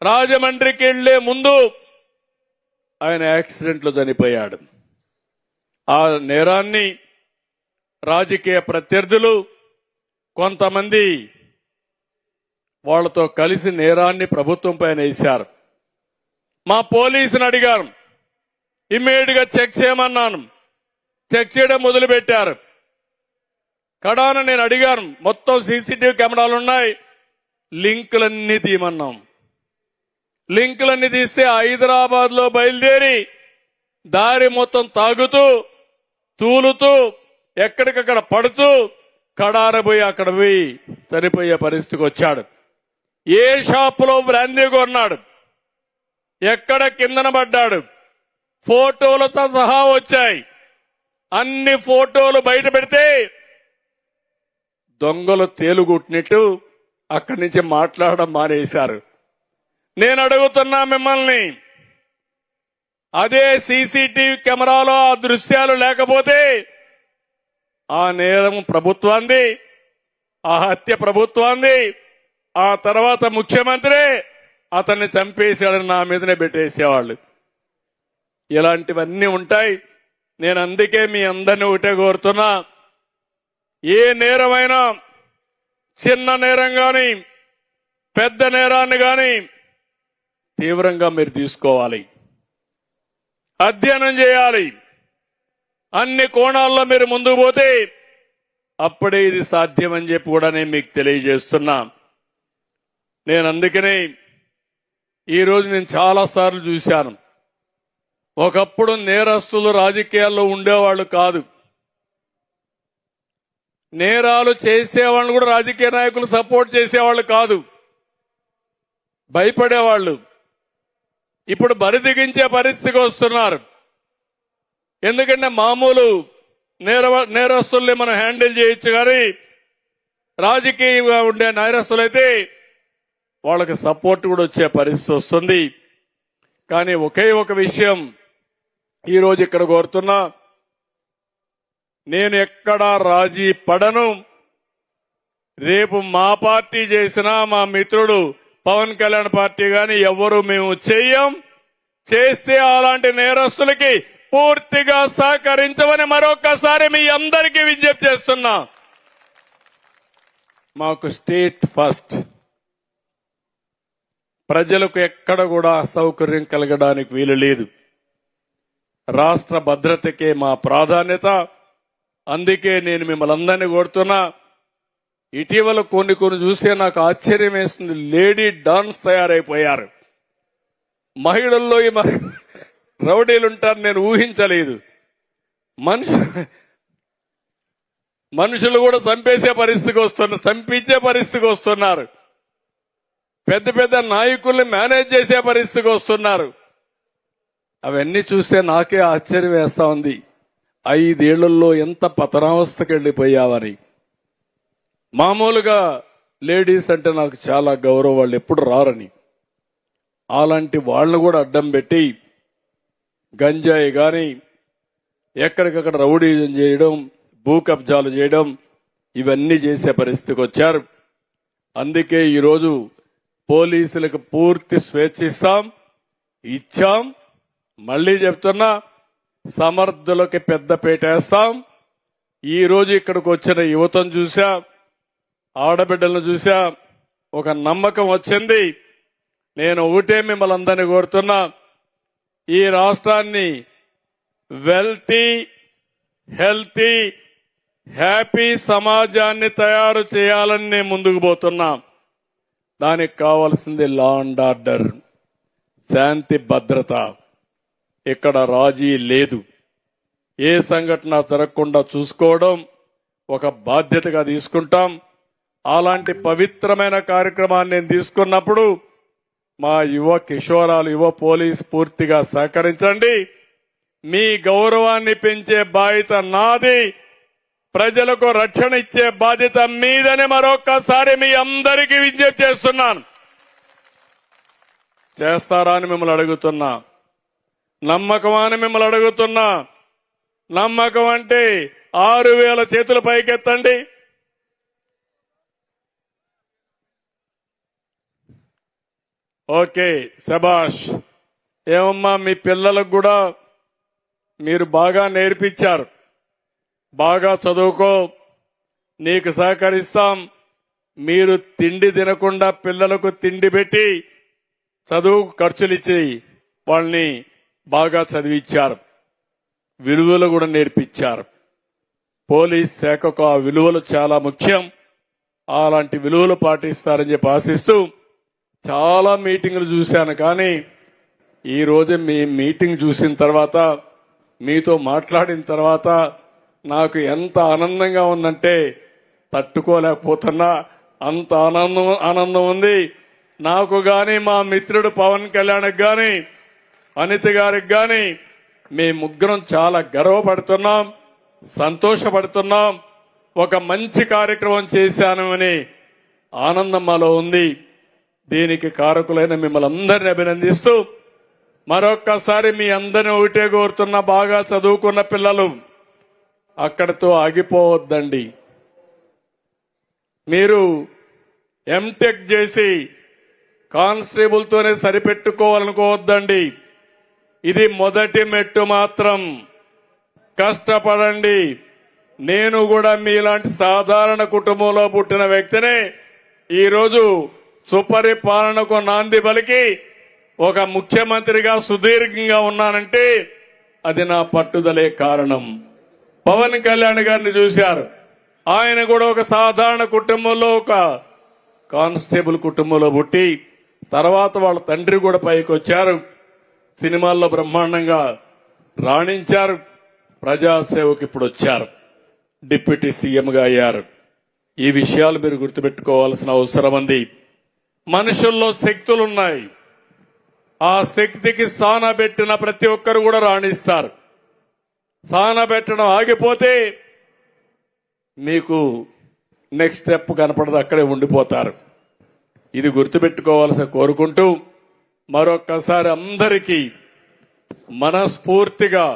రాజమండ్రికి వెళ్లే ముందు ఆయన యాక్సిడెంట్ లో చనిపోయాడు. ఆ నేరాన్ని రాజకీయ ప్రత్యర్థులు కొంతమంది వాళ్లతో కలిసి నేరాన్ని ప్రభుత్వం పైన వేశారు. మా పోలీసుని అడిగారు, ఇమ్మీడియట్ గా చెక్ చేయమన్నాను. చెక్ చేయడం మొదలుపెట్టారు. కడాన నేను అడిగాను, మొత్తం సీసీటీవీ కెమెరాలు ఉన్నాయి, లింకులన్నీ తీయమన్నాం. లింకులన్నీ తీస్తే హైదరాబాద్ లో బయలుదేరి దారి మొత్తం తాగుతూ తూలుతూ ఎక్కడికక్కడ పడుతూ కడారబోయి అక్కడ పోయి చనిపోయే పరిస్థితికి వచ్చాడు. ఏ షాపులో బ్రాందీ కొన్నాడు, ఎక్కడ కిందన పడ్డాడు, ఫోటోలతో సహా వచ్చాయి. అన్ని ఫోటోలు బయట పెడితే దొంగలు తేలుగుట్టినట్టు అక్కడి నుంచి మాట్లాడడం మానేశారు. నేను అడుగుతున్నా మిమ్మల్ని, అదే సీసీటీవీ కెమెరాలో ఆ దృశ్యాలు లేకపోతే ఆ నేరం ప్రభుత్వాన్ని, ఆ హత్య ప్రభుత్వాన్ని, ఆ తర్వాత ముఖ్యమంత్రి అతన్ని చంపేశాడని నా మీదనే పెట్టేసేవాళ్ళు. ఇలాంటివన్నీ ఉంటాయి. నేను అందుకే మీ అందరినీ ఒకటే కోరుతున్నా, ఏ నేరమైనా, చిన్న నేరం గాని పెద్ద నేరాన్ని గాని తీవ్రంగా మీరు తీసుకోవాలి, అధ్యయనం చేయాలి. అన్ని కోణాల్లో మీరు ముందుకు పోతే అప్పుడే ఇది సాధ్యమని చెప్పి కూడా నేను మీకు తెలియజేస్తున్నా. నేను అందుకనే ఈరోజు నేను చాలాసార్లు చూశాను, ఒకప్పుడు నేరస్తులు రాజకీయాల్లో ఉండేవాళ్ళు కాదు, నేరాలు చేసేవాళ్ళు కూడా రాజకీయ నాయకులు సపోర్ట్ చేసేవాళ్ళు కాదు, భయపడేవాళ్ళు. ఇప్పుడు బరిదిగించే పరిస్థితికి వస్తున్నారు. ఎందుకంటే మామూలు నేరస్తుల్ని మనం హ్యాండిల్ చేయొచ్చు, కానీ రాజకీయంగా ఉండే నేరస్తులైతే వాళ్ళకి సపోర్ట్ కూడా వచ్చే పరిస్థితి వస్తుంది. కానీ ఒకే ఒక విషయం, ఈరోజు ఇక్కడ కోరుతున్నా, నేను ఎక్కడా రాజీ పడను. రేపు మా పార్టీ చేసినా మా మిత్రుడు పవన్ కళ్యాణ్ పార్టీ గాని ఎవరు మేము చెయ్యం. చేస్తే అలాంటి నేరస్తులకి పూర్తిగా సహకరించమని మరొకసారి మీ అందరికీ విజ్ఞప్తి చేస్తున్నా. మాకు స్టేట్ ఫస్ట్. ప్రజలకు ఎక్కడ కూడా అసౌకర్యం కలగడానికి వీలు లేదు. రాష్ట్ర భద్రతకే మా ప్రాధాన్యత. అందుకే నేను మిమ్మల్ని అందరినీ కోరుతున్నా, ఇటీవల కొన్ని చూస్తే నాకు ఆశ్చర్యం వేస్తుంది. లేడీ డాన్స్ తయారైపోయారు. మహిళల్లో ఈ రౌడీలుంటారు నేను ఊహించలేదు. మనుషులు కూడా చంపించే పరిస్థితికి వస్తున్నారు. పెద్ద పెద్ద నాయకుల్ని మేనేజ్ చేసే పరిస్థితికి వస్తున్నారు. అవన్నీ చూస్తే నాకే ఆశ్చర్యం వేస్తా ఉంది. 5 ఏళ్లలో ఎంత పతనావస్థకి వెళ్లిపోయావని. మామూలుగా లేడీస్ అంటే నాకు చాలా గౌరవం, వాళ్ళు ఎప్పుడు రారని. అలాంటి వాళ్ళను కూడా అడ్డం పెట్టి గంజాయి గాని ఎక్కడికక్కడ రౌడీజం చేయడం, భూ కబ్జాలు చేయడం, ఇవన్నీ చేసే పరిస్థితికి వచ్చారు. అందుకే ఈరోజు పోలీసులకు పూర్తి స్వేచ్ఛ ఇచ్చాం. మళ్లీ చెప్తున్నా, సమర్థులకి పెద్దపీట వేస్తాం. ఈ రోజు ఇక్కడికి వచ్చిన యువతను చూసా, ఆడబిడ్డలను చూసా, ఒక నమ్మకం వచ్చింది. నేను ఒకటే మిమ్మల్ని అందరినీ కోరుతున్నా, ఈ రాష్ట్రాన్ని వెల్తీ, హెల్తీ, హ్యాపీ సమాజాన్ని తయారు చేయాలని నేను ముందుకు పోతున్నా. దానికి కావాల్సింది లా అండ్ ఆర్డర్, శాంతి భద్రత. ఇక్కడ రాజీ లేదు. ఏ సంఘటన జరగకుండా చూసుకోవడం ఒక బాధ్యతగా తీసుకుంటాం. అలాంటి పవిత్రమైన కార్యక్రమాన్ని నేను తీసుకున్నప్పుడు మా యువ కిషోరాలు, యువ పోలీస్ పూర్తిగా సహకరించండి. మీ గౌరవాన్ని పెంచే బాధ్యత నాది. ప్రజలకు రక్షణ ఇచ్చే బాధ్యత మీదని మరొక్కసారి మీ అందరికీ విజ్ఞప్తి చేస్తున్నాను. చేస్తారా అని మిమ్మల్ని అడుగుతున్నా. నమ్మకమా అని మిమ్మల్ని అడుగుతున్నా. నమ్మకం అంటే 6,000 చేతులు పైకెత్తండి. ఓకే, శబాష్. ఏమమ్మా, మీ పిల్లలకు కూడా మీరు బాగా నేర్పించారు. బాగా చదువుకో, నీకు సహకరిస్తాం. మీరు తిండి తినకుండా పిల్లలకు తిండి పెట్టి చదువు ఖర్చులిచ్చి వాళ్ళని బాగా చదివించారు. విలువలు కూడా నేర్పించారు. పోలీస్ శాఖకు ఆ విలువలు చాలా ముఖ్యం. అలాంటి విలువలు పాటిస్తారని చెప్పి ఆశిస్తూ చాలా మీటింగులు చూశాను. కానీ ఈ రోజు మీ మీటింగ్ చూసిన తర్వాత, మీతో మాట్లాడిన తర్వాత నాకు ఎంత ఆనందంగా ఉందంటే తట్టుకోలేకపోతున్నా. అంత ఆనందం ఉంది నాకు. గాని మా మిత్రుడు పవన్ కళ్యాణ్కి గాని, అనిత గారికి గాని, మీ ముగ్గురం చాలా గర్వపడుతున్నాం, సంతోషపడుతున్నాం. ఒక మంచి కార్యక్రమం చేశాను అని ఆనందం మాలో ఉంది. దీనికి కారకులైన మిమ్మల్ని అందరినీ అభినందిస్తూ మరొక్కసారి మీ అందరినీ ఒకటే కోరుతున్న, బాగా చదువుకున్న పిల్లలు అక్కడితో ఆగిపోవద్దండి. మీరు ఎంటెక్ చేసి కానిస్టేబుల్తోనే సరిపెట్టుకోవాలనుకోవద్దండి. ఇది మొదటి మెట్టు మాత్రం. కష్టపడండి. నేను కూడా మీలాంటి సాధారణ కుటుంబంలో పుట్టిన వ్యక్తినే. ఈరోజు సుపరిపాలనకు నాంది పలికి ఒక ముఖ్యమంత్రిగా సుదీర్ఘంగా ఉన్నానంటే అది నా పట్టుదలే కారణం. పవన్ కళ్యాణ్ గారిని చూశారు. ఆయన కూడా ఒక సాధారణ కుటుంబంలో, ఒక కానిస్టేబుల్ కుటుంబంలో పుట్టి తర్వాత వాళ్ళ తండ్రి కూడా పైకి వచ్చారు. సినిమాల్లో బ్రహ్మాండంగా రాణించారు. ప్రజాసేవకు ఇప్పుడు వచ్చారు. డిప్యూటీ సీఎంగా అయ్యారు. ఈ విషయాలు మీరు గుర్తుపెట్టుకోవాల్సిన అవసరం ఉంది. మనుషుల్లో శక్తులున్నాయి. ఆ శక్తికి సానబెట్టిన ప్రతి ఒక్కరు కూడా రాణిస్తారు. సానబెట్టడం ఆగిపోతే మీకు నెక్స్ట్ స్టెప్ కనపడదు, అక్కడే ఉండిపోతారు. ఇది గుర్తుపెట్టుకోవాల్సి కోరుకుంటూ మరొక్కసారి అందరికీ మనస్ఫూర్తిగా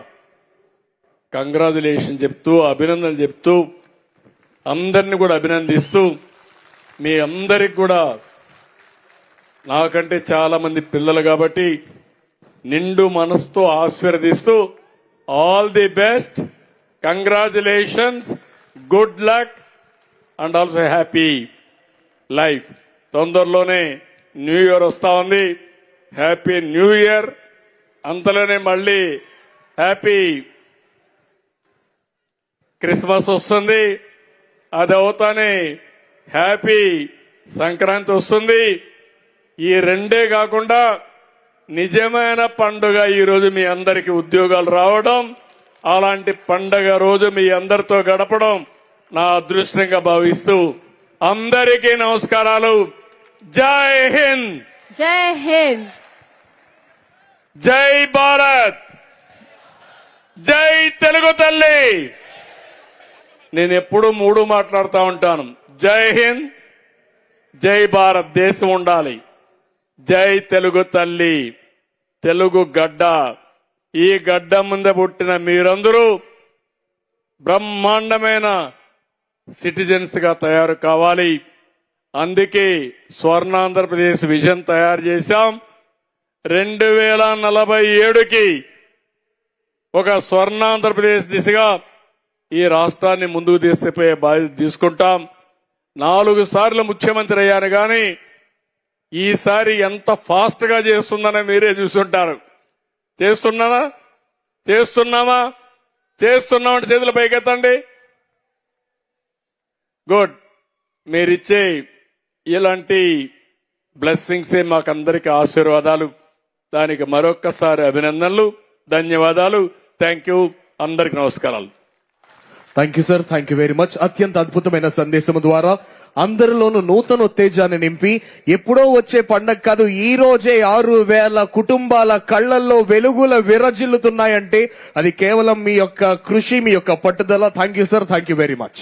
కంగ్రాచులేషన్ చెప్తూ అభినందనలు చెప్తూ అందరిని కూడా అభినందిస్తూ మీ అందరికి కూడా నాకంటే చాలా మంది పిల్లలు కాబట్టి నిండు మనసుతో ఆశీర్వదిస్తూ all the best, congratulations, good luck and also happy life. తొందరలోనే న్యూ ఇయర్ వస్తా ఉంది. Happy new year. అంతలోనే మళ్ళీ హ్యాపీ క్రిస్మస్ వస్తుంది. అది అవుతానే హ్యాపీ సంక్రాంతి వస్తుంది. ఈ రెండే కాకుండా నిజమైన పండుగ ఈరోజు మీ అందరికీ ఉద్యోగాలు రావడం, అలాంటి పండగ రోజు మీ అందరితో గడపడం నా అదృష్టంగా భావిస్తూ అందరికీ నమస్కారాలు. జై హింద్, Jai Hind. జై భారత్, జై తెలుగు తల్లి. నేను ఎప్పుడూ మూడు మాట్లాడుతూ ఉంటాను. జై హింద్, జై భారత్, దేశం ఉండాలి. జై తెలుగు తల్లి, తెలుగు గడ్డ. ఈ గడ్డ ముందే పుట్టిన మీరందరూ బ్రహ్మాండమైన సిటిజన్స్ గా తయారు కావాలి. అందుకే స్వర్ణాంధ్రప్రదేశ్ విజన్ తయారు చేశాం. 2047కి ఒక స్వర్ణాంధ్రప్రదేశ్ దిశగా ఈ రాష్ట్రాన్ని ముందుకు తీసుకుపోయే బాధ్యత తీసుకుంటాం. 4 సార్లు ముఖ్యమంత్రి అయ్యాను గాని ఈసారి ఎంత ఫాస్ట్ గా చేస్తుందని మీరే చూస్తుంటారు. చేస్తున్నామా చేస్తున్నామంటే చేతులు పైకెత్తండి. గుడ్. మీరిచ్చే ఇలాంటి బ్లెస్సింగ్సే మాకందరికి ఆశీర్వాదాలు. దానికి మరొక్కసారి అభినందనలు, ధన్యవాదాలు. Thank you. అందరికి నమస్కారాలు. Thank you sir, thank you very much. అత్యంత అద్భుతమైన సందేశం ద్వారా అందరిలోనూ నూతన ఉత్తేజాన్ని నింపి ఎప్పుడో వచ్చే పండగ కాదు, ఈ రోజే 6,000 కుటుంబాల కళ్లల్లో వెలుగుల విరజిల్లుతున్నాయంటే అది కేవలం మీ యొక్క కృషి, మీ యొక్క పట్టుదల. Thank you sir, thank you very much.